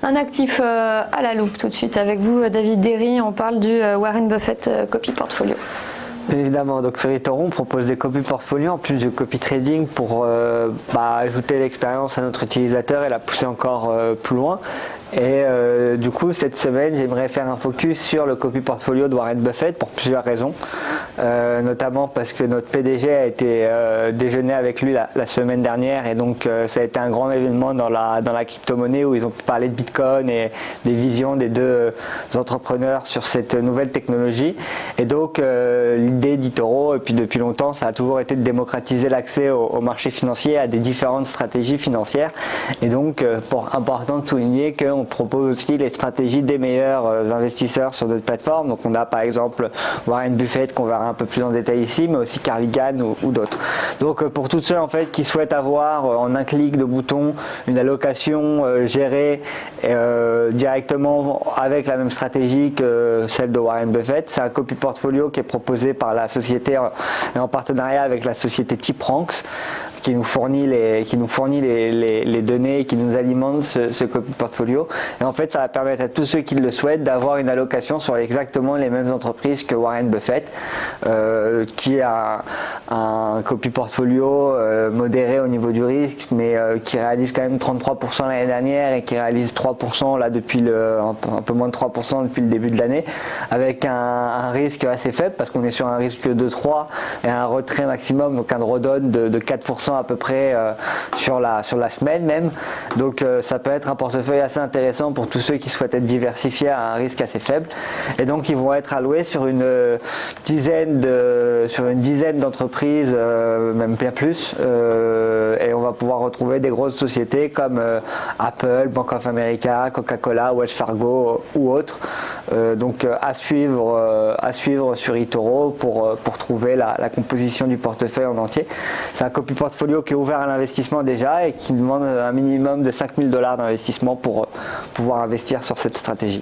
Un actif à la loupe tout de suite avec vous, David Derry. On parle du Warren Buffett Copy Portfolio. Évidemment, donc sur eToro, on propose des copy portfolio en plus du copy trading pour ajouter l'expérience à notre utilisateur et la pousser encore plus loin. Et du coup, cette semaine, j'aimerais faire un focus sur le copy portfolio de Warren Buffett pour plusieurs raisons. Notamment parce que notre PDG a été déjeuner avec lui la semaine dernière et donc ça a été un grand événement dans la crypto-monnaie où ils ont pu parler de Bitcoin et des visions des deux entrepreneurs sur cette nouvelle technologie. Et donc l'idée d'eToro, et puis depuis longtemps, ça a toujours été de démocratiser l'accès au marché financier, à des différentes stratégies financières. Et donc, important de souligner qu'on propose aussi les stratégies des meilleurs investisseurs sur notre plateforme. Donc on a par exemple Warren Buffett qu'on verra un peu plus en détail ici, mais aussi Carligan ou d'autres. Donc pour tous ceux en fait qui souhaitent avoir en un clic de bouton une allocation gérée directement avec la même stratégie que celle de Warren Buffett, c'est un copy portfolio qui est proposé par la société en partenariat avec la société TipRanks, qui nous fournit les données et qui nous alimente ce copy portfolio. Et en fait, ça va permettre à tous ceux qui le souhaitent d'avoir une allocation sur exactement les mêmes entreprises que Warren Buffett, qui a un copy portfolio modéré au niveau du risque, mais qui réalise quand même 33% l'année dernière et qui réalise 3% là depuis un peu moins de 3% depuis le début de l'année, avec un risque assez faible parce qu'on est sur un risque de 3 et un retrait maximum, donc un drawdown de 4% à peu près sur la semaine même. Donc ça peut être un portefeuille assez intéressant pour tous ceux qui souhaitent être diversifiés à un risque assez faible. Et donc ils vont être alloués sur une dizaine d'entreprises, même bien plus. Et on va pouvoir retrouver des grosses sociétés comme Apple, Bank of America, Coca-Cola, Wells Fargo ou autres. Donc à suivre sur eToro pour trouver la composition du portefeuille en entier. C'est un copy portfolio qui est ouvert à l'investissement déjà et qui demande un minimum de 5 000 $ d'investissement pour pouvoir investir sur cette stratégie.